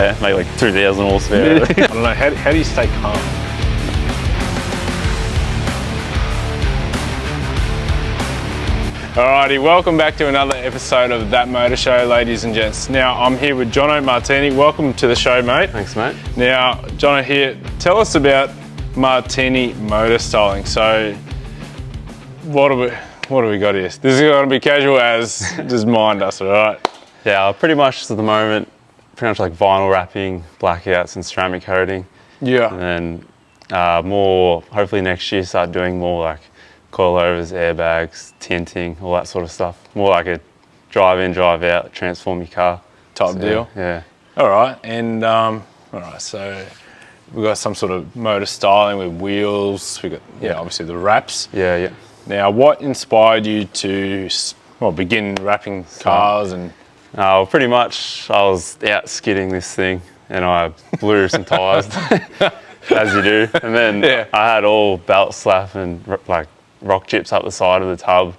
Yeah, make like 2,000 horsepower. I don't know, how do you stay calm? Alrighty, welcome back to another episode of That Motor Show, ladies and gents. Now, I'm here with Jono Martini. Welcome to the show, mate. Thanks, mate. Now, Jono here, tell us about Martini Motorstyling. So, what do we got here? This is going to be casual as, just mind us, alright? Yeah, pretty much at the moment, pretty much like vinyl wrapping, blackouts and ceramic coating. Yeah. And then more, hopefully next year, start doing more like coilovers, airbags, tinting, all that sort of stuff. More like a drive in, drive out, transform your car Type deal. Yeah. Alright, and alright, so we've got some sort of motor styling with wheels. We've got, obviously the wraps. Yeah. Now, what inspired you to begin wrapping cars? And Pretty much I was out skidding this thing and I blew some tyres, as you do. And then I had all belt slap and like rock chips up the side of the tub.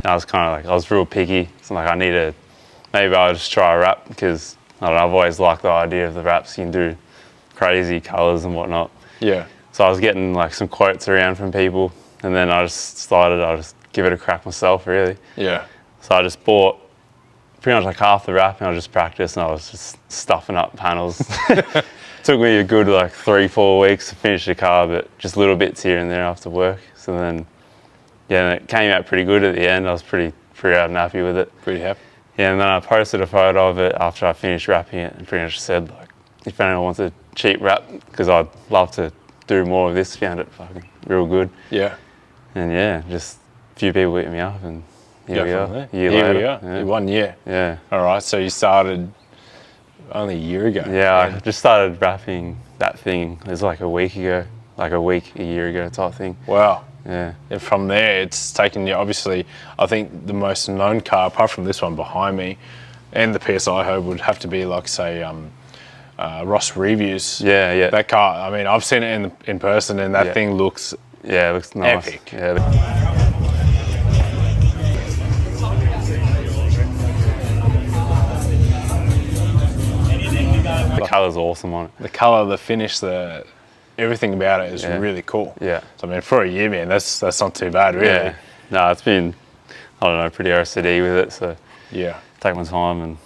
I was kind of like, I was real picky. So like, maybe I'll just try a wrap because I don't know, I've always liked the idea of the wraps. You can do crazy colours and whatnot. Yeah. So I was getting like some quotes around from people, and then I just decided I'll just give it a crack myself, really. Yeah. So I just bought pretty much like half the wrap and I just practiced and I was just stuffing up panels. Took me a good like 3-4 weeks to finish the car, but just little bits here and there after work. So then, yeah, and it came out pretty good at the end. I was pretty proud and happy with it. Pretty happy. Yeah, and then I posted a photo of it after I finished wrapping it and pretty much said like, if anyone wants a cheap wrap, because I'd love to do more of this, found it fucking real good. Yeah. And yeah, just a few people hit me up and here we are. Here we are. Yeah. 1 year. Yeah. All right, so you started only a year ago. Yeah, I just started wrapping that thing. It was like a year ago type thing. Wow. Yeah. And from there, it's taken you, obviously, I think the most known car, apart from this one behind me, and the PSIHOE would have to be like, say, Ross Reviews. Yeah. That car, I mean, I've seen it in person and that thing looks it looks nice. Epic. Yeah. The colour's awesome on it. The colour, the finish, everything about it is really cool. Yeah. So I mean, for a year, man, that's not too bad, really. Yeah. No, it's been, I don't know, pretty OCD with it. So yeah, take my time and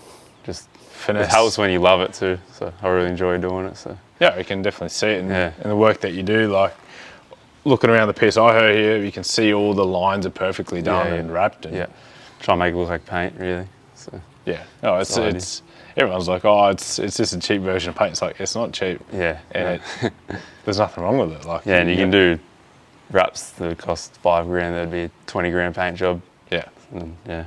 just finesse. It helps when you love it too. So I really enjoy doing it. So yeah, you can definitely see it in the work that you do. Like looking around the PSIHOE here, you can see all the lines are perfectly done and wrapped. And try and make it look like paint, really. So yeah, no, it's everyone's like, oh, it's just a cheap version of paint. It's like, it's not cheap. Yeah. And there's nothing wrong with it. Like yeah, and you can do wraps that would cost $5,000. That'd be a 20 grand paint job. Yeah. And, yeah.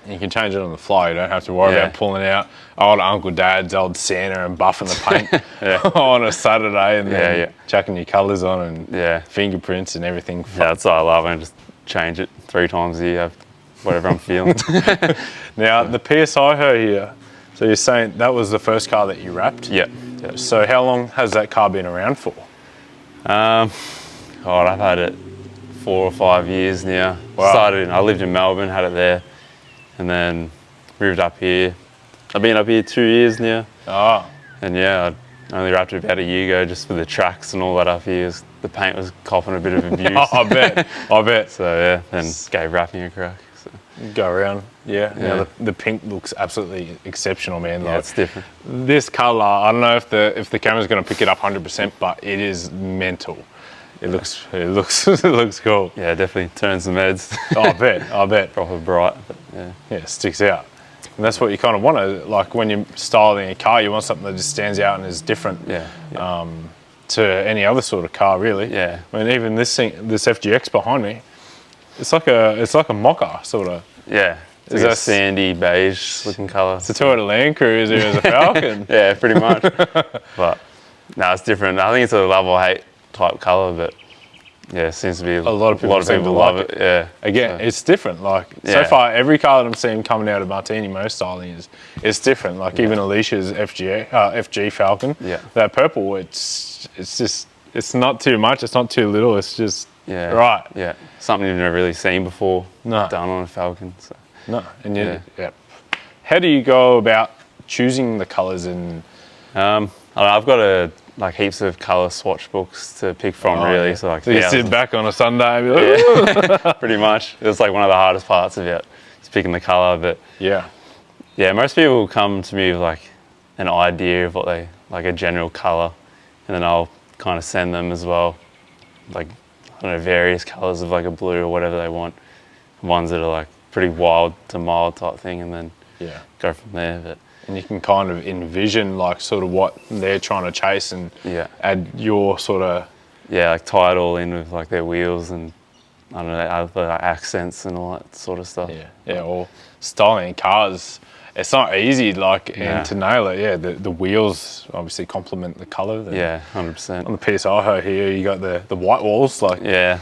You can change it on the fly. You don't have to worry about pulling out old Uncle Dad's old Santa and buffing the paint on a Saturday and then chucking your colours on and fingerprints and everything. Yeah, that's what I love. I just change it 3 times a year, whatever I'm feeling. Now, the PSIHOE here, so you're saying that was the first car that you wrapped? Yeah. So how long has that car been around for? I've had it 4 or 5 years now. Wow. I lived in Melbourne, had it there, and then moved up here. I've been up here 2 years now. Oh. And yeah, I only wrapped it about a year ago just for the tracks and all that up here. The paint was copping a bit of abuse. I bet. So yeah, then gave wrapping a crack. So. Go around, Now the pink looks absolutely exceptional, man. Yeah, it's different. This colour, I don't know if the camera's going to pick it up 100%, but it is mental. It looks cool. Yeah, definitely turns some heads. I bet. Proper bright, but yeah, it sticks out. And that's what you kind of want to, like when you're styling a car, you want something that just stands out and is different to any other sort of car, really. Yeah. I mean, even this FGX behind me, it's like a mocha sort of. Yeah. It's like a sandy beige looking colour. It's a Toyota Land Cruiser as a Falcon. Yeah, pretty much. But no, it's different. I think it's a love or hate type colour, but Yeah, it seems to be a lot of people love it. Yeah. Again, it's different. Like so far, every car that I'm seeing coming out of Martini Motorstyling it's different. Like even Alicia's FG Falcon. Yeah. That purple, it's just it's not too much. It's not too little. It's just right. Yeah. Something you've never really seen before. No. Done on a Falcon. So. No. And how do you go about choosing the colours and? I've got heaps of colour swatch books to pick from, really. Yeah. So like, so you sit back on a Sunday and be like, pretty much. It's like one of the hardest parts about just picking the colour. But yeah, most people come to me with like an idea of what they like, a general colour, and then I'll kind of send them as well, like I don't know, various colours of like a blue or whatever they want, ones that are like pretty wild to mild type thing, and then go from there. But and you can kind of envision like sort of what they're trying to chase and add your sort of like tie it all in with like their wheels and I don't know, other accents and all that sort of stuff. Or styling cars, it's not easy and to nail it. The wheels obviously complement the colour. 100%. On the PSIHOE here, you got the white walls. Man,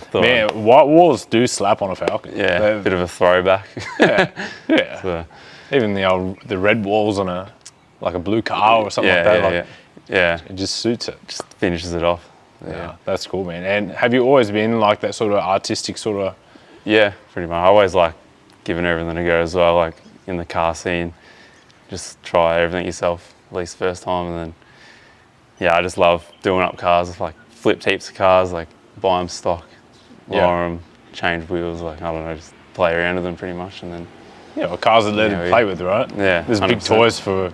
white walls do slap on a Falcon. A bit of a throwback. So, even the red walls on a blue car or something like that. It just suits it. Just finishes it off. Yeah, that's cool, man. And have you always been like that sort of artistic sort of? Yeah, pretty much. I always like giving everything a go as well. Like in the car scene, just try everything yourself at least first time, and then I just love doing up cars. Like flipped heaps of cars, like buy them stock, lower them, change wheels. Like I don't know, just play around with them pretty much, and then. Cars are there to play with, right? Yeah. There's 100%. Big toys for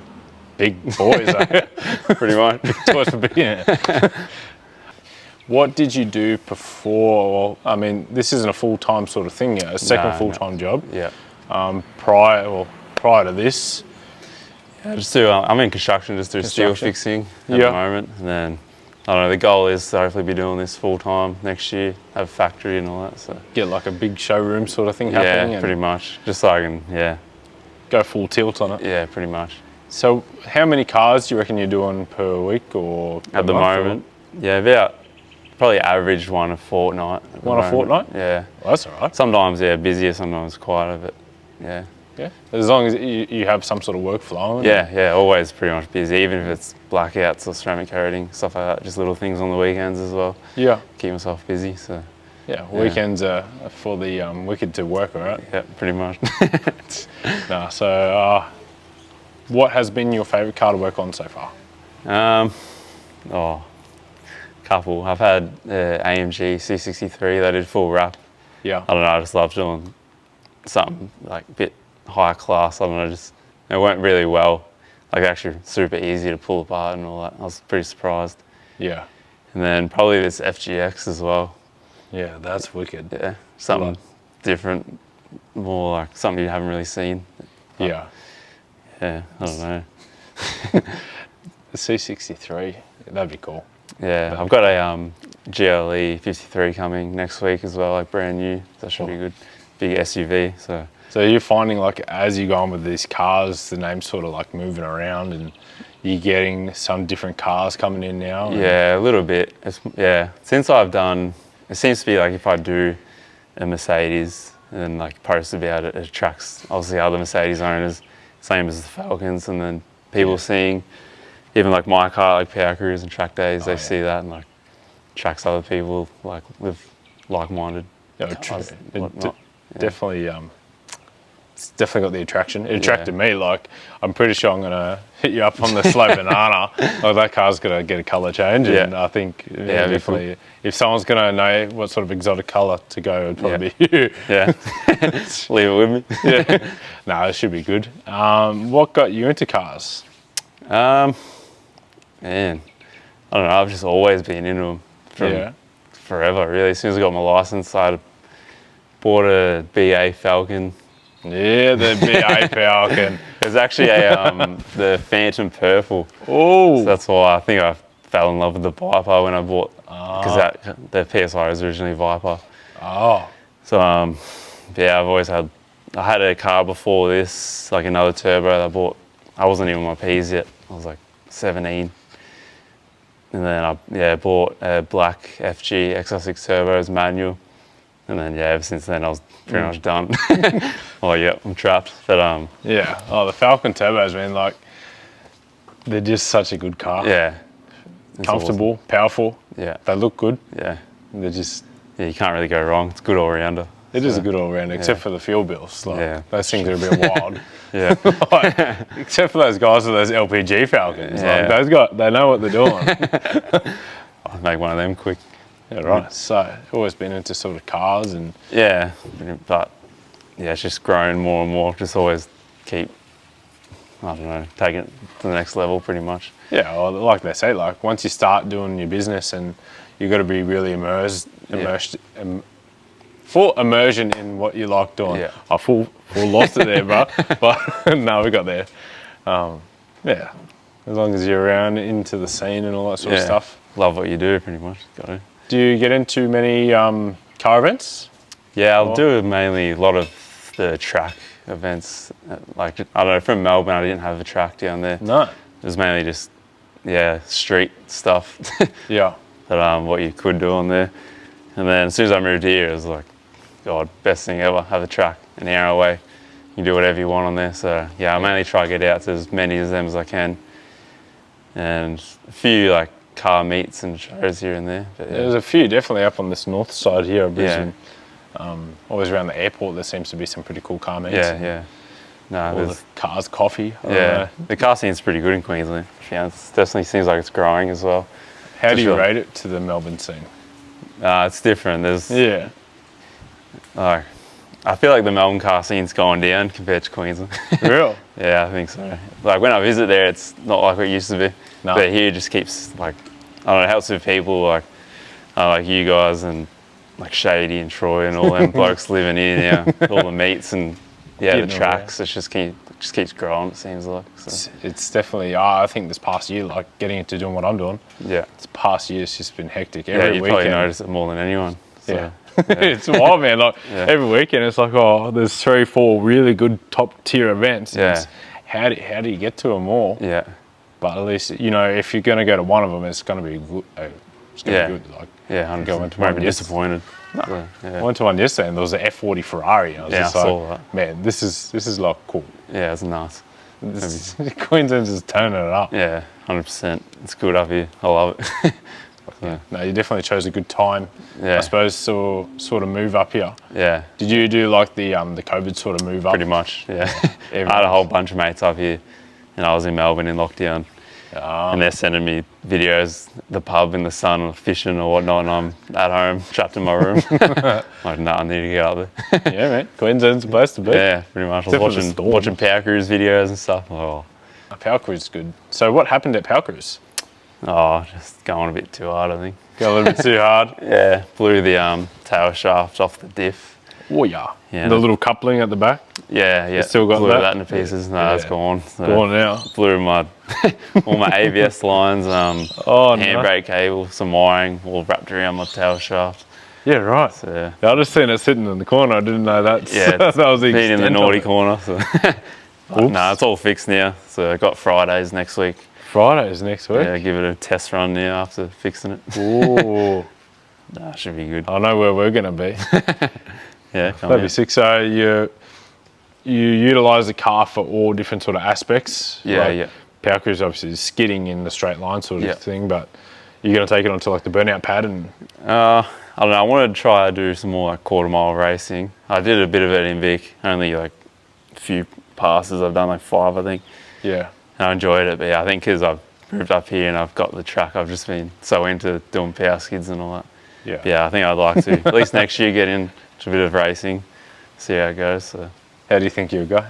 big boys. Pretty much. Big toys for big. What did you do before? Well, I mean, this isn't a full-time sort of thing yet. A second full-time job. Yeah. Prior to this. Yeah, just do. I'm in construction. Just do steel fixing at the moment, and then. I don't know, the goal is to hopefully be doing this full time next year, have a factory and all that. So get like a big showroom sort of thing happening. Yeah, pretty much. Just so I can, go full tilt on it. Yeah, pretty much. So how many cars do you reckon you're doing per week or per at the month, moment? Or? About probably average one a fortnight. One a fortnight? Yeah. Well, that's all right. Sometimes, busier, sometimes quieter, but yeah. Yeah, as long as you have some sort of work flowing. Yeah, always pretty much busy, even if it's blackouts or ceramic coating, stuff like that, just little things on the weekends as well. Yeah. Keep myself busy, so. Yeah, weekends are for the wicked to work, right? Yeah, pretty much. What has been your favourite car to work on so far? Couple. I've had AMG C63, they did full wrap. Yeah. I don't know, I just love doing something like a bit higher class. I don't know, just it went really well. Like actually super easy to pull apart and all that. I was pretty surprised. Yeah. And then probably this FGX as well. Yeah, that's wicked. Yeah, something different, more like something you haven't really seen. Yeah. Yeah, I don't know. The C63, that'd be cool. Yeah, I've got a GLE 53 coming next week as well, like brand new. That should be good. Big SUV, So you're finding like as you go on with these cars, the name's sort of like moving around and you're getting some different cars coming in now? Yeah, a little bit. Since I've done, it seems to be like if I do a Mercedes and like post about it, it attracts obviously other Mercedes owners, same as the Falcons, and then people seeing even like my car, like Power Cruise and Track Days, they see that and like attracts other people like with like-minded cars and whatnot. Definitely, it's definitely got the attraction. It attracted me. Like, I'm pretty sure I'm gonna hit you up on the slow banana. Like that car's gonna get a colour change, and I think definitely, cool. If someone's gonna know what sort of exotic colour to go, it'd probably be you. Yeah, leave it with me. Yeah, no, it should be good. What got you into cars? Man, I don't know. I've just always been into them from forever. Really, as soon as I got my license, I bought a BA Falcon. Yeah, the BA Falcon. It was actually the Phantom Purple. Oh, so that's why I think I fell in love with the Viper when I bought, because the PSI was originally Viper. Oh. So I had a car before this, like another turbo that I bought. I wasn't even my P's yet. I was like 17. And then I bought a black FG XR6 Turbos manual. And then ever since then I was pretty much done. Oh yeah, I'm trapped. But yeah. Oh, the Falcon Turbos, man, like they're just such a good car. Yeah. Comfortable, awesome. powerful. Yeah. They look good. Yeah. They're just. Yeah, you can't really go wrong. It's good all rounder. It is a good all rounder, except for the fuel bills. Like, those things are a bit wild. Yeah. Like, except for those guys with those LPG Falcons. Like, those guys, they know what they're doing. I'll make one of them quick. Yeah, right. So, always been into sort of cars and. Yeah, but yeah, it's just grown more and more. Just always keep, I don't know, taking it to the next level pretty much. Yeah, well, like they say, like once you start doing your business and you've got to be really immersed full immersion in what you like doing. Yeah. I full lost it there, bro. But no, we got there. Yeah, as long as you're around into the scene and all that sort of stuff. Love what you do, pretty much. Got to. Do you get into many car events? Yeah, I'll do mainly a lot of the track events. Like, I don't know, from Melbourne, I didn't have a track down there. No. It was mainly just, street stuff. Yeah. But what you could do on there. And then as soon as I moved here, it was like, God, best thing ever, have a track an hour away. You can do whatever you want on there. So yeah, I mainly try to get out to as many of them as I can. And a few like car meets and shows here and there. But, There's a few definitely up on this north side here of Brisbane. Always around the airport, there seems to be some pretty cool car meets. Yeah. No, All the cars, coffee. The car scene's pretty good in Queensland. Yeah, it definitely seems like it's growing as well. How do you rate it to the Melbourne scene? It's different. There's I feel like the Melbourne car scene's going down compared to Queensland. Real? Yeah, I think so. Like when I visit there, it's not like what it used to be. No. But here it just keeps like, I don't know, it helps with people like you guys and like Shady and Troy and all them blokes living here now. All the meets and the tracks. It just keeps growing. It seems like. So. It's definitely. I think this past year, like getting into doing what I'm doing. Yeah. This past year, it's just been hectic. Every weekend. Probably notice it more than anyone. So. Yeah. It's wild, man. Like every weekend, it's like, oh, there's 3-4 really good top tier events. Yeah. How do you get to them all? Yeah. But at least if you're going to go to one of them, it's going to be good. It's going to be good. Like, 100%. Won't be disappointed. No. So, I went to one yesterday and there was an F40 Ferrari. And I was just I like, saw that. Man, this is like cool. Yeah, it's nice. Queensland's just turning it up. Yeah, 100%. It's good up here. I love it. Yeah. No, you definitely chose a good time. Yeah. I suppose sort of move up here. Yeah. Did you do like the COVID sort of move up? Pretty much, yeah. I had a whole bunch of mates up here and I was in Melbourne in lockdown. And they're sending me videos, the pub in the sun or fishing or whatnot, and I'm at home, trapped in my room. Like, nah, I need to get out there. Yeah, man. Queensland's the place to be. Yeah, pretty much. I was watching Power Cruise videos and stuff. Oh. Power Cruise is good. So what happened at Power Cruise? Oh, just going a bit too hard, I think. Go a little bit too hard? Yeah, blew the tail shaft off the diff. Oh, yeah. The little coupling at the back? Yeah. You still got blew that into pieces. No, it's gone. So gone now. Blew all my ABS lines, handbrake cable, some wiring, all wrapped around my tail shaft. Yeah, right. So, I just seen it sitting in the corner. I didn't know that. Yeah, that was the been in the naughty corner. So. No, it's all fixed now. So I got Fridays next week. Fridays next week? Yeah, give it a test run now after fixing it. Ooh. Nah, should be good. I know where we're going to be. Yeah, that'd be sick. So you utilise the car for all different sort of aspects. Yeah. Power Cruise obviously is skidding in the straight line sort of thing, but you're going to take it onto like the Burnout pad and. I don't know. I wanted to try to do some more like quarter mile racing. I did a bit of it in Vic, only like a few passes. I've done like 5, I think. Yeah. And I enjoyed it, but I think because I've moved up here and I've got the track, I've just been so into doing power skids and all that. Yeah. Yeah, I think I'd like to at least next year get into a bit of racing, see how it goes. So. How do you think you'll go?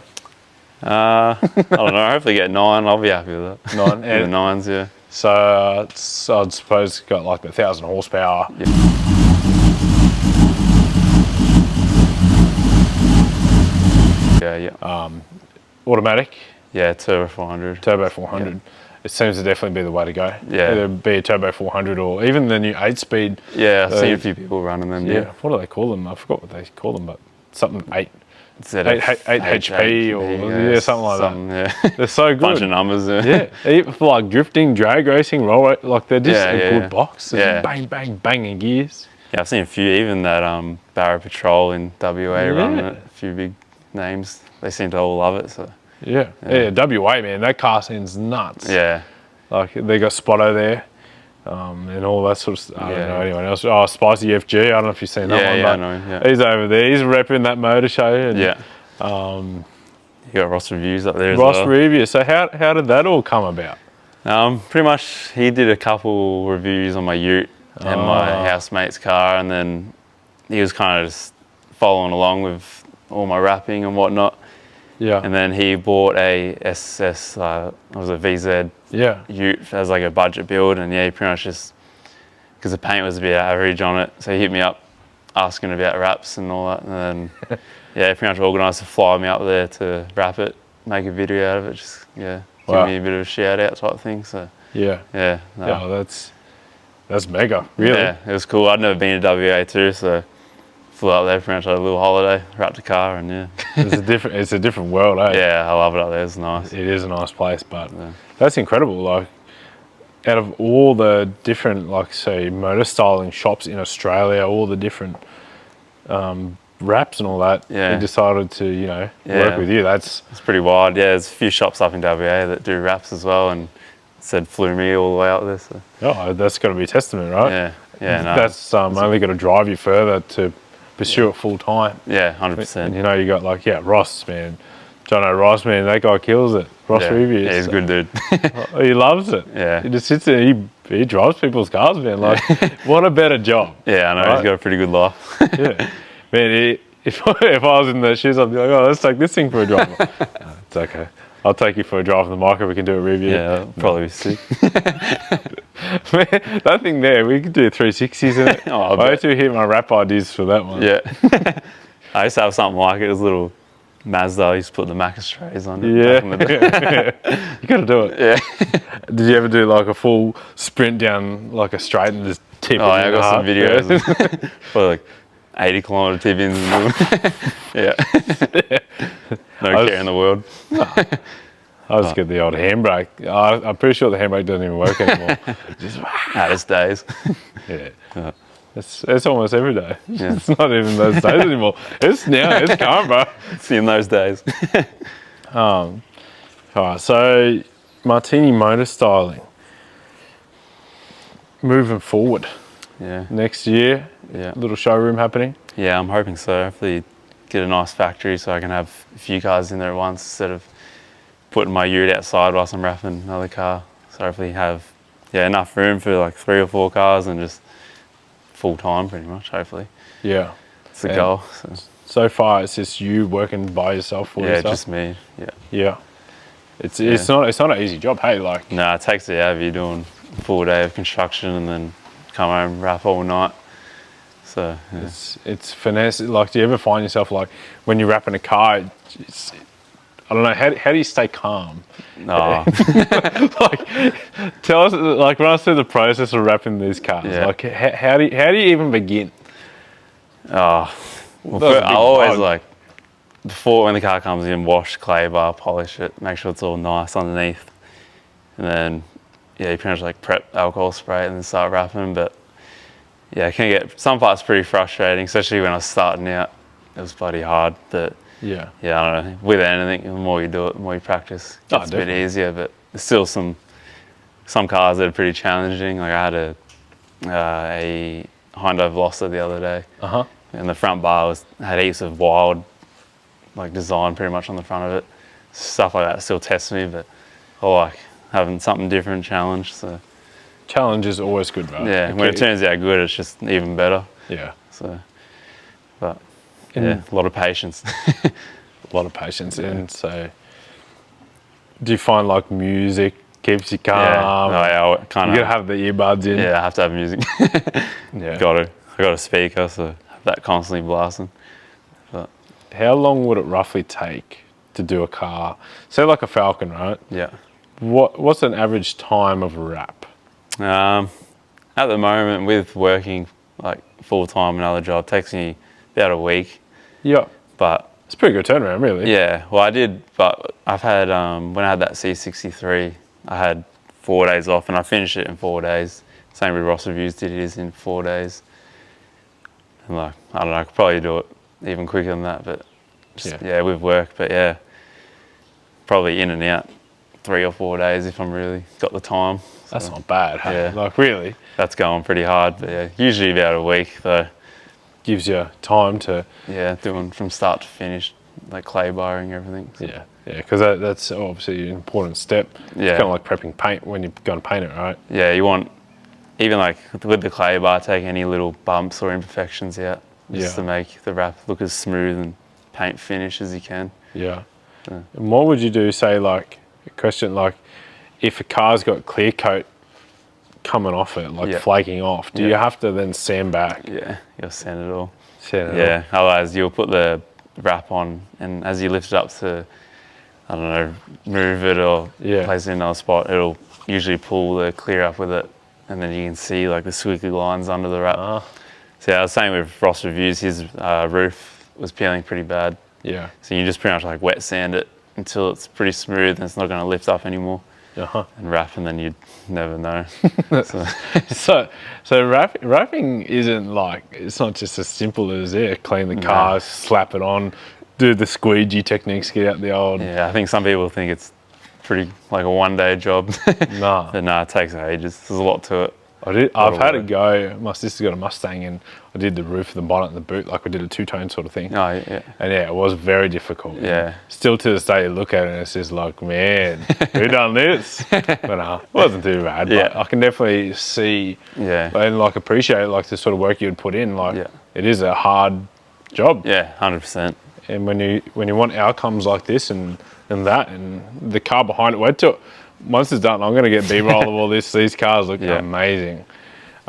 I don't know. Hopefully get 9. I'll be happy with that. 9. The 9s, yeah. So I'd suppose it's got like 1,000 horsepower. Yeah. Automatic. Yeah, Turbo 400. Turbo 400. Yeah. It seems to definitely be the way to go. Yeah. Either be a Turbo 400 or even the new 8-speed. Yeah, I've seen a few people running them. Yeah. What do they call them? I forgot what they call them, but something 8. ZF, 8 HP or something like that. Yeah. They're so good. Bunch of numbers. Yeah, even for like drifting, drag racing, roll, like they're just a good box. Yeah. Bang, bang, banging gears. Yeah, I've seen a few, even that Barra Patrol in WA running it, a few big names. They seem to all love it. So yeah, WA, man, that car scene's nuts. Yeah. Like they got Spotto there, and all that sort of stuff. I don't know anyone else. Oh, Spicy FG, I don't know if you've seen that one. Yeah, I know him, yeah. He's over there. He's repping that motor show. And, yeah. You got Ross Reviews up there as Ross well. Reviews. So how did that all come about? Pretty much he did a couple reviews on my ute and my housemate's car, and then he was kind of just following along with all my wrapping and whatnot. Yeah. And then he bought a SS, it was a VZ ute as like a budget build, and he pretty much just, because the paint was a bit average on it, so he hit me up asking about wraps and all that, and then he pretty much organised to fly me up there to wrap it, make a video out of it, just give me a bit of a shout out type thing. So that's mega, really. Yeah, it was cool. I'd never been to WA too, so flew up there, pretty much had a little holiday, wrapped a car, and it's a different world, eh? Yeah, I love it up there. It's nice. It is a nice place, but that's incredible. Like, out of all the different, like, say, motor styling shops in Australia, all the different wraps and all that, he decided to, work with you. It's pretty wild. Yeah, there's a few shops up in WA that do wraps as well, and said flew me all the way out there. So. Oh, that's got to be a testament, right? Yeah. No, that's only got to drive you further to pursue it full time. Yeah, 100%. You got like Ross, man, Jono Ross, man, that guy kills it. Ross Reviews. Yeah, he's a good dude. He loves it. Yeah, he just sits there. He drives people's cars, man. Like, what a better job. Yeah, I know. Right? He's got a pretty good life. Yeah, man. If I was in the shoes, I'd be like, oh, let's take this thing for a drive. No, it's okay. I'll take you for a drive in the market. We can do a review. Yeah, that'll probably be sick. Man, that thing there, we could do 360s in it. I had to hit my wrap ideas for that one. Yeah. I used to have something like it. It was a little Mazda. I used to put the Macca's trays on it. Yeah. You got to do it. Yeah. Did you ever do like a full sprint down like a straight and just tip it? Oh, yeah, I got some videos. For like 80 kilometre tip-ins. Yeah. No care in the world. I just get the old handbrake. I'm pretty sure the handbrake doesn't even work anymore. It's days. Yeah. It's almost every day. Yeah. It's not even those days anymore. It's current, bro. It's in those days. All right, so Martini Motorstyling. Moving forward. Yeah. Next year, little showroom happening. Yeah, I'm hoping so. Hopefully get a nice factory so I can have a few cars in there at once instead of putting my ute outside whilst I'm wrapping another car. So hopefully have enough room for like 3 or 4 cars and just full time pretty much, hopefully. Yeah. It's the goal. So far it's just you working by yourself for yourself? Yeah, just me. Yeah. It's not an easy job, hey, like. No, it takes it out of you doing a full day of construction and then come home, wrap all night. So it's finesse. Like, do you ever find yourself like when you're wrapping a car? I don't know. How do you stay calm? No. Like, tell us. Like, run us through the process of wrapping these cars. Yeah. Like, how do you even begin? I always like before when the car comes in, wash, clay bar, polish it, make sure it's all nice underneath, and then you pretty much like prep alcohol spray and then start wrapping. But it can get some parts pretty frustrating, especially when I was starting out. It was bloody hard, but I don't know. With anything, the more you do it, the more you practice, it gets a bit easier. But there's still some cars that are pretty challenging. Like I had a Hyundai Veloster the other day, and the front bar had heaps of wild like design pretty much on the front of it. Stuff like that still tests me, but I like having something different, challenge. So challenge is always good, right? Yeah, when it turns out good, it's just even better. Yeah. So, but a lot of patience. A lot of patience. Yeah. And so, do you find like music keeps you calm? I kind of. You gotta have the earbuds in. Yeah, I have to have music. I got a speaker, so have that constantly blasting. But how long would it roughly take to do a car? Say like a Falcon, right? Yeah. What's an average time of a wrap? At the moment, with working like full time, another job, takes me about a week. Yeah. But It's a pretty good turnaround, really. Yeah, well, I did, but I've had, when I had that C63, I had 4 days off, and I finished it in 4 days. Same with Ross Reviews did his in 4 days. And like, I don't know, I could probably do it even quicker than that, but just, yeah, with work. But yeah, probably in and out 3 or 4 days if I'm really got the time. So, that's not bad, hey? Yeah. Like, really? That's going pretty hard, but yeah, usually about a week though. Gives you time to... Yeah, doing from start to finish, like clay barring everything. So. Yeah, because that's obviously an important step. Yeah. It's kind of like prepping paint when you're going to paint it, right? Yeah, you want, even like with the clay bar, take any little bumps or imperfections out just to make the wrap look as smooth and paint finish as you can. Yeah. And what would you do, say, like, a question like, if a car's got clear coat coming off it, like flaking off, do you have to then sand back? Yeah, you'll sand it all. Sand it all. Otherwise you'll put the wrap on, and as you lift it up to, I don't know, move it or place it in another spot, it'll usually pull the clear up with it, and then you can see like the squiggly lines under the wrap. So yeah, I was saying with Ross Reviews, his roof was peeling pretty bad. Yeah. So you just pretty much like wet sand it until it's pretty smooth and it's not going to lift up anymore. And wrap, and then you'd never know. So wrapping isn't like, it's not just as simple as clean the car, slap it on, do the squeegee techniques, get out the old... Yeah, I think some people think it's pretty like a one-day job. Nah. But no, it takes ages. There's a lot to it. I've had a go. My sister's got a Mustang, and I did the roof, the bonnet, and the boot. Like, we did a two-tone sort of thing. Oh, yeah. And yeah, it was very difficult. Yeah. And still to this day, you look at it and it's just like, man, who done this? But it wasn't too bad. But I can definitely see and like appreciate like the sort of work you would put in. Like, it is a hard job. Yeah, 100%. And when you want outcomes like this and that, and the car behind it, wait till once it's done, I'm going to get B-roll of all this. These cars look amazing.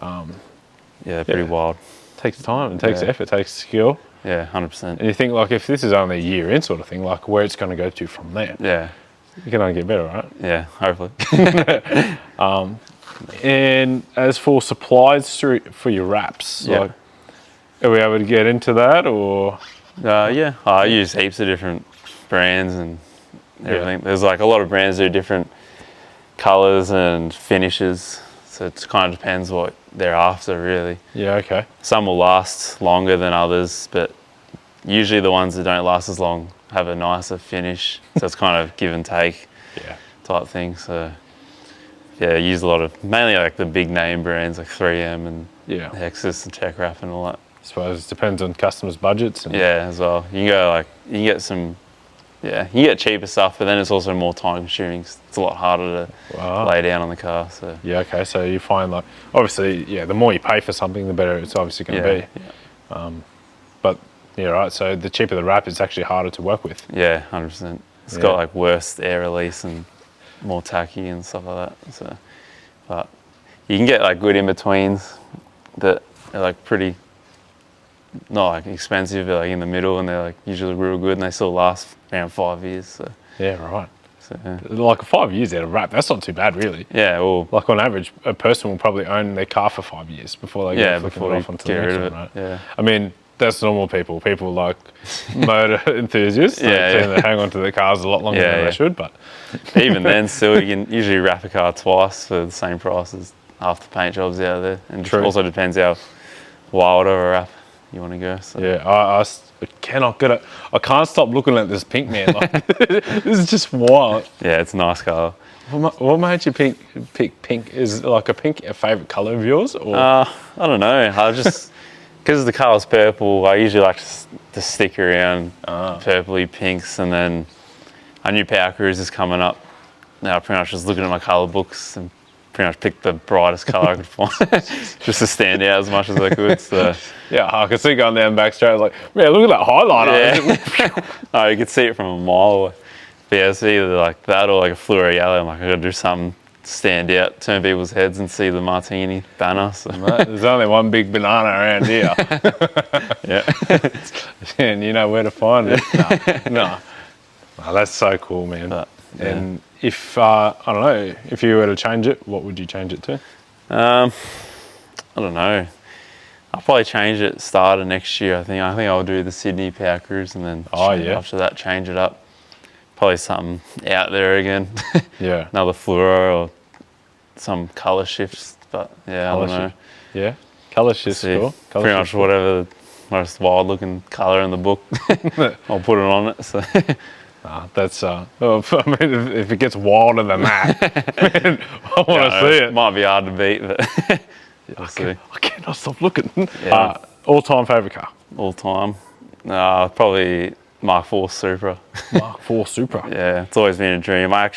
Yeah, pretty wild. It takes time, it takes effort, it takes skill. Yeah, 100%. And you think, like, if this is only a year in sort of thing, like, where it's going to go to from there. Yeah. You can only get better, right? Yeah, hopefully. And as for supplies for your wraps, like, are we able to get into that, or? Yeah, I use heaps of different brands and everything. There's like a lot of brands do different colours and finishes, so it kind of depends what they're after, really. Yeah, okay. Some will last longer than others, but usually the ones that don't last as long have a nicer finish, so it's kind of give and take type thing. So yeah, I use a lot of, mainly like the big name brands like 3M and Hexus and Tech Wrap and all that. I suppose it depends on customers' budgets. And as well. You can go like, you can get some, you get cheaper stuff, but then it's also more time consuming. It's a lot harder to lay down on the car. So yeah, okay. So you find like, obviously, the more you pay for something, the better it's obviously going to be. Yeah. But yeah, right. So the cheaper the wrap, it's actually harder to work with. Yeah, 100%. It's got like worse air release and more tacky and stuff like that. So, but you can get like good in betweens that are like pretty, not like expensive, but like in the middle, and they're like usually real good, and they still last around 5 years. So yeah, right. So like 5 years out of wrap, that's not too bad, really. Yeah, well, like on average, a person will probably own their car for 5 years before they go flicking it off onto the next one, right? Yeah. I mean, that's normal people. People like motor enthusiasts. They tend to hang on to their cars a lot longer than they should. But even then, still, you can usually wrap a car twice for the same price as half the paint jobs out there. And it also depends how wild of a wrap you want to go. So. Yeah, I cannot get it. I can't stop looking at this pink, man. Like, this is just wild. Yeah, it's a nice colour. What made you pick pink? Is like a favourite colour of yours? Or? I don't know. I just, because the colour's purple, I usually like to stick around purpley pinks, and then I knew Power Cruise is coming up. Now I pretty much was looking at my colour books and pretty much picked the brightest colour I could find, just to stand out as much as I could. So yeah, I could see going down back straight, like, man, look at that highlighter. Yeah. Oh, you could see it from a mile away. But yeah, it's either like that or like a fluoro yellow. I'm like, I gotta do something to stand out, turn people's heads and see the Martini banner. So. Mate, there's only one big banana around here. Yeah. And you know where to find it. No. Oh, that's so cool, man. And if, I don't know, if you were to change it, what would you change it to? I don't know. I'll probably change it start of next year. I think I'll do the Sydney Power Cruise and then after that change it up. Probably something out there again. Yeah. Another fluoro or some colour shifts. But yeah, I don't know. Yeah. Colour shifts cool. Pretty much whatever the most wild looking colour in the book, I'll put it on it. So. That's I mean, if it gets wilder than that, man, I want to see it. Might be hard to beat, but we'll see. I cannot stop looking. Yeah. All-time favourite car? All time, probably Mark IV Supra. Mark IV Supra. Yeah, it's always been a dream. I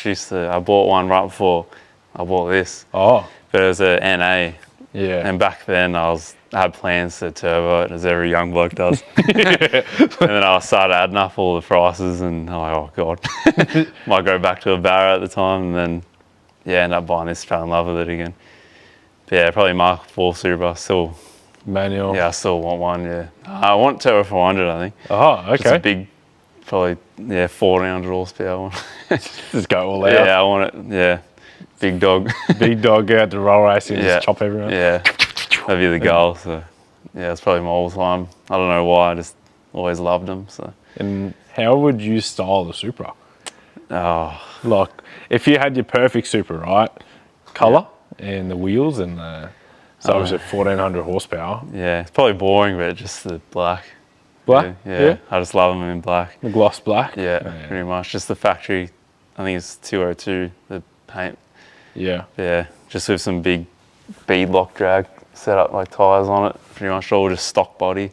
bought one right before I bought this. Oh. But it was a NA. Yeah. And back then I had plans to turbo it, as every young bloke does. And then I started adding up all the prices, and I'm like, oh god, might go back to a Barra at the time, and then ended up buying this, fell in love with it again. But yeah, probably Mark IV Supra. Still manual. Yeah, I still want one. Yeah, I want Turbo 400. I think. Oh, okay. Just a big, probably 1400 horsepower one. Just go all out. Yeah, I want it. Yeah. Big dog. Big dog, go out to roll racing and just chop everyone. Yeah, that'd be the goal. So, yeah, it's probably my all-time. I don't know why, I just always loved them. So. And how would you style the Supra? Oh. Like, if you had your perfect Supra, right? Colour and the wheels and the... So obviously 1400 horsepower. Yeah, it's probably boring, but just the black. Black? Yeah. I just love them in black. The gloss black? Yeah, pretty much. Just the factory, I think it's 202, the paint. Yeah. Yeah, just with some big beadlock drag set up like tyres on it. Pretty much all just stock body.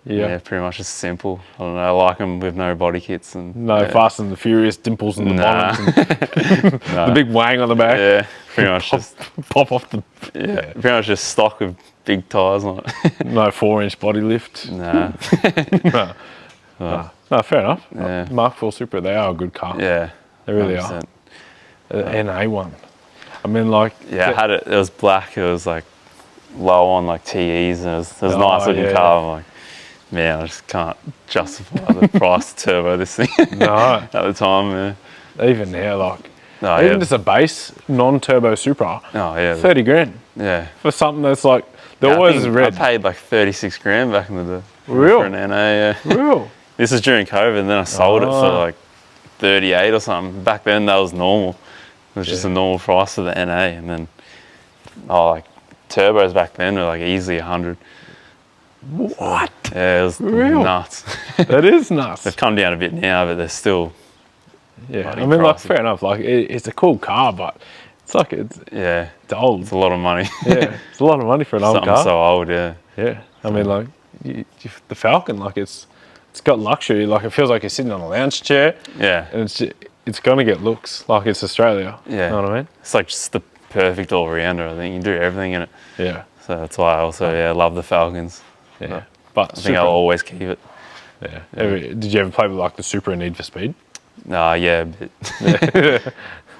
Yeah, pretty much just simple. I don't know, I like them with no body kits. And no Fast and the Furious dimples in the bonnet. The big wang on the back. Yeah, pretty much just... Pop off the... Yeah, pretty much just stock with big tyres on it. No 4-inch body lift. Nah. No, fair enough. Yeah. Mark IV Supra, they are a good car. Yeah. They really 100%. Are. The NA one. I mean, like... Yeah, I had it. It was black. It was like low on like TEs, and it was a nice looking car. I'm like, man, I just can't justify the price to turbo this thing. No. At the time, yeah. Even now, like... even just a base non-turbo Supra. Oh, yeah. 30 grand. Yeah. For something that's like... They're always red. I paid like 36 grand back in the day. Real? For an NA, yeah. Real? This is during COVID, and then I sold it for like 38 or something. Back then, that was normal. It was just a normal price for the NA, and then like turbos back then were like easily 100. What? Yeah, it was nuts. That is nuts. They've come down a bit now, but they're still. Yeah, I mean, like fair enough. Like it's a cool car, but it's like it's old. It's a lot of money. Yeah, it's a lot of money for an old car. Something so old, yeah. Yeah, I mean, like the Falcon, like it's got luxury. Like it feels like you're sitting on a lounge chair. Yeah, and it's gonna get looks like it's Australia. Yeah, you know what I mean? It's like just the perfect all-rounder. I think you can do everything in it. Yeah. So that's why I also love the Falcons. Yeah, but I think I'll always keep it. Yeah. Did you ever play with like the Supra Need for Speed? Yeah, a bit.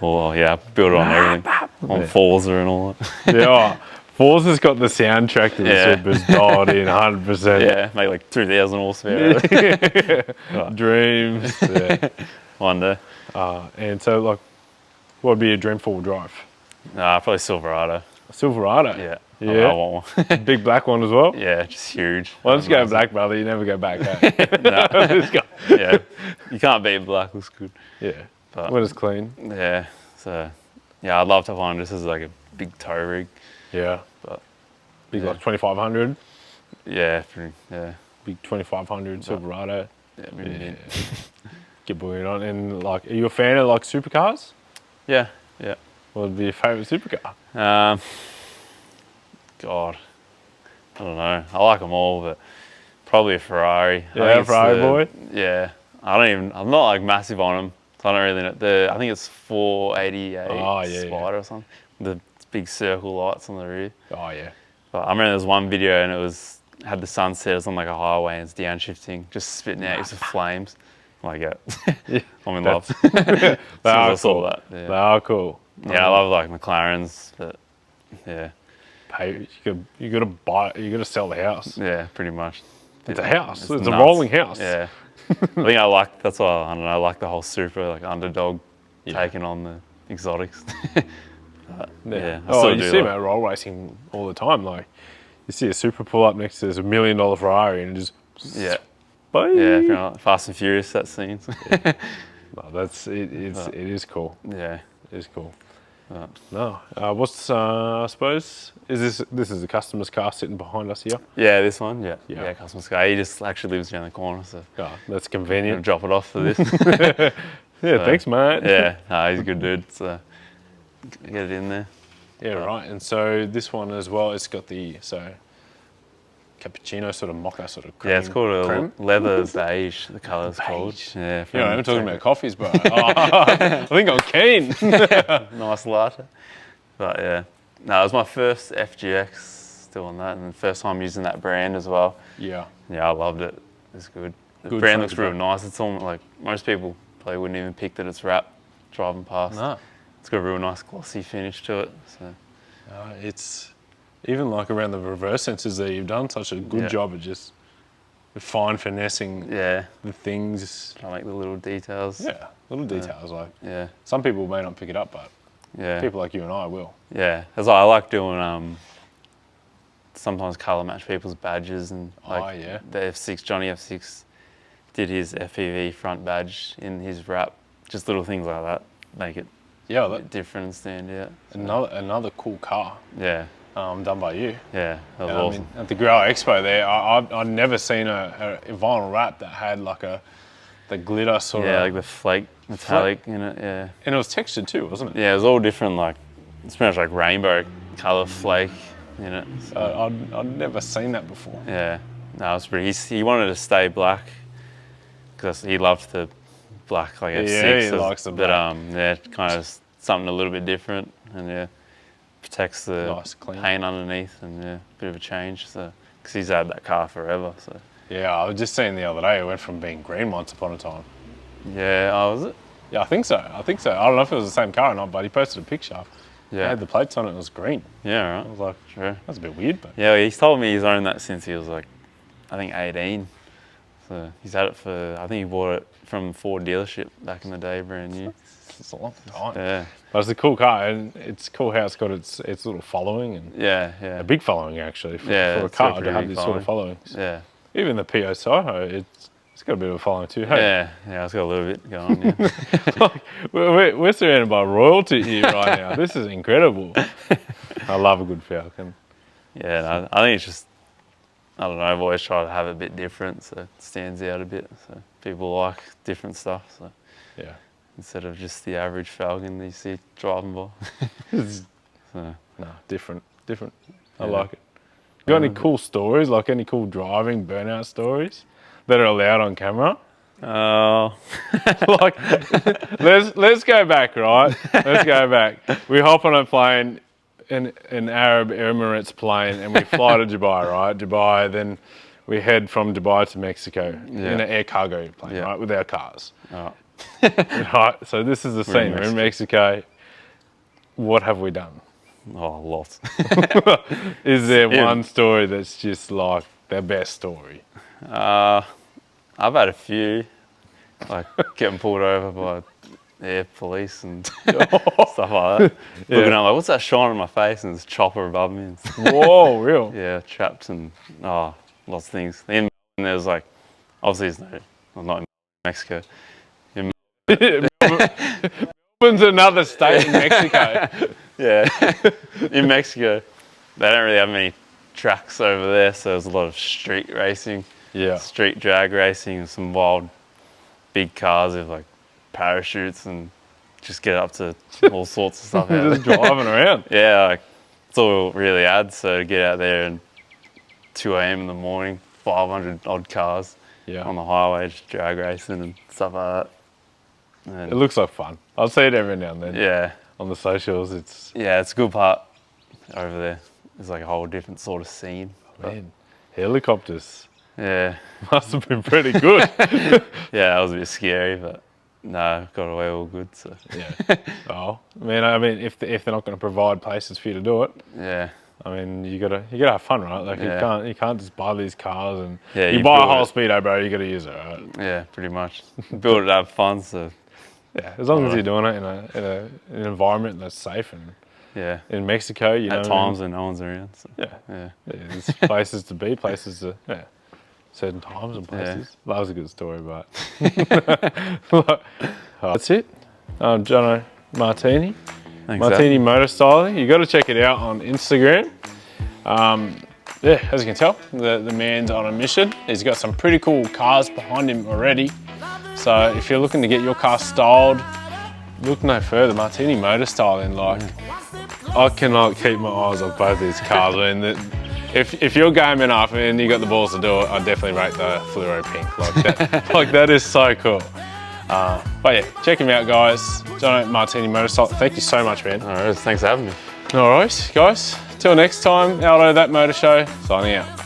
Well, yeah, build it on everything, on Forza and all that. Yeah, Forza's got the soundtrack to the Supras dialed in 100%. Yeah, make like 2,000 horsepower. Dreams. Yeah. One day. And so, like, what would be your dream four-wheel drive? Probably Silverado. A Silverado? Yeah. Yeah. I want one. Big black one as well? Yeah, just huge. Once you go black, brother, you never go back. Yeah, you can't beat black, looks good. Yeah, but when it's clean. Yeah, so, yeah, I'd love to find this as like a big tow rig. Yeah. But big like 2500? Yeah, Big 2500 Silverado. Yeah. Get booing on. And like, are you a fan of like supercars? Yeah. What would be your favourite supercar? God, I don't know. I like them all, but probably a Ferrari. Yeah, Ferrari boy. Yeah, I'm not like massive on them. So I don't really know. I think it's 488 Spider or something. The big circle lights on the rear. Oh yeah. But I remember there was one video and it had the sunset. It was on like a highway and it's downshifting, just spitting out of flames. I'm like, I'm in love. They are cool. That, They are cool. Yeah, I love like McLarens, but yeah. You got to buy. You got to sell the house. Yeah, pretty much. It's a house. It's a rolling house. Yeah. I think that's why I don't know. I like the whole Supra, like underdog, taking on the exotics. Yeah. Oh, you see them at roll racing all the time. Like, You see a super pull up next to this $1 million Ferrari and just Yeah. bye. Yeah, if you're not Fast and Furious, that scene. No, that's it. It is cool. Yeah. It is cool. But, No, I suppose this is the customer's car sitting behind us here. yeah, this one. Yeah. Yeah. Yeah, customer's car. He just actually lives around the corner, so Oh, that's I'm gonna convenient. drop it off for this. Yeah, thanks, mate. Yeah, no, he's a good dude. So get it in there. Yeah, right. And so this one as well, it's got the cappuccino sort of mocha sort of cream. Yeah, it's called creme. a leather beige. The colour's called. Yeah, Yeah, I'm talking about coffees, bro. I think I'm keen. nice latte. But yeah, no, it was my first FGX. Still on that, and the first time using that brand as well. Yeah. Yeah, I loved it. It's good. The Good brand front looks to real back. nice. It's almost like most people probably wouldn't even pick that it's wrap driving past. No. It's got a real nice glossy finish to it. So It's even like around the reverse sensors there, you've done such a good job of just fine finessing yeah, the things. I like the little details. Yeah, little details. Like Yeah. some people may not pick it up, but Yeah. people like you and I will. Yeah. As I like doing sometimes colour match people's badges and like yeah. the F6, Johnny F6 did his FPV front badge in his wrap. Just little things like that make it Yeah, a that, bit different and stand out. So, another cool car yeah. done by you. Yeah. That was I awesome. mean, at the Grower Expo there, I'd never seen a vinyl wrap that had like the glitter sort Yeah, of. like the flake metallic in it, yeah. And it was textured too, wasn't it? Yeah, it was all different, like, it's pretty much like rainbow colour flake in it. So, I'd never seen that before. yeah, no, it was pretty, he wanted to stay black, because he loved the black, like F6. Yeah, he likes the black. But, yeah, kind of something a little bit different, and yeah, protects the Nice, clean. paint underneath, and yeah, bit of a change, so, because he's had that car forever, so. Yeah, I was just seeing the other day, it went from being green once upon a time. Yeah, oh, was it? Yeah, I think so. I don't know if it was the same car or not, but he posted a picture. Yeah. It had the plates on it, it was green. Yeah, right. I was like, Sure. that's a bit weird, but Yeah, he's told me he's owned that since he was like, I think 18. So he's had it for, I think he bought it from Ford dealership back in the day, brand new. it's a long time. Yeah, But it's a cool car, and it's cool how it's got its little following, and yeah, yeah. a big following actually for, Yeah, for a it's got a car to pretty have big this sort of following. Yeah, Even the PSIHOE, it's got a bit of a following too. Hey, yeah, it's got a little bit going on, yeah. we're surrounded by royalty here right now. This is incredible. I love a good Falcon. Yeah, no, I think it's just, I don't know, I've always tried to have it a bit different, so it stands out a bit. So people like different stuff, so Yeah. instead of just the average Falcon that you see driving by. So, No, different. I Yeah. like it. Got any cool stories, like any cool driving burnout stories that are allowed on camera? oh, Like, let's go back, right? Let's go back. We hop on a plane, an Arab Emirates plane, and we fly to Dubai, right? Dubai, then we head from Dubai to Mexico in an air cargo plane, Yeah. right, with our cars. oh. Right. So this is the We're in scene. We're in Mexico. What have we done? Oh, lots. Is there Yeah. one story that's just like the best story? I've had a few, like getting pulled over by air police and stuff like that. Looking at like, what's that shine on my face? And there's a chopper above me. And Whoa, real? yeah, trapped and lots of things. In Melbourne, there's like, obviously it's not in Mexico. Melbourne's another state in Mexico. Yeah, in Mexico, they don't really have many tracks over there, so there's a lot of street racing. Yeah. Street drag racing and some wild big cars with like parachutes and just get up to all sorts of stuff out Just there. driving around. Yeah, like it's all it really adds. So to get out there and 2 a.m. in the morning, 500 odd cars Yeah. on the highway, just drag racing and stuff like that. And It looks like fun. I'll see it every now and then. yeah, On the socials, it's it's a good part over there. It's like a whole different sort of scene. man, helicopters Yeah, must have been pretty good. yeah, that was a bit scary, but no, got away all good. So Yeah. Oh, man. I mean, if they're not going to provide places for you to do it, yeah. I mean, you gotta have fun, right? Like Yeah. you can't just buy these cars and Yeah, you you buy a build whole it. speedo, bro. You gotta use it, right? Yeah, pretty much. Build it to have fun, so Yeah. As long as you're doing it in an environment that's safe and Yeah. in Mexico, you know. At times when no one's around. So. Yeah, there's places to be, places to, certain times and places. That was a good story, but that's it. Jono Martini. Thanks, Martini Motorstyling. You got to check it out on Instagram. As you can tell, the man's on a mission. He's got some pretty cool cars behind him already. So if you're looking to get your car styled, look no further. Martini Motorstyling, like, I cannot keep my eyes off both these cars. I mean, if you're gaming up and you got the balls to do it, I'd definitely rate the fluoro pink. Like that, like that is so cool. But yeah, check him out, guys. Jono Martini Motorcycle. Thank you so much, man. All right, thanks for having me. All right, guys. Till next time, Aldo, That Motor Show, signing out.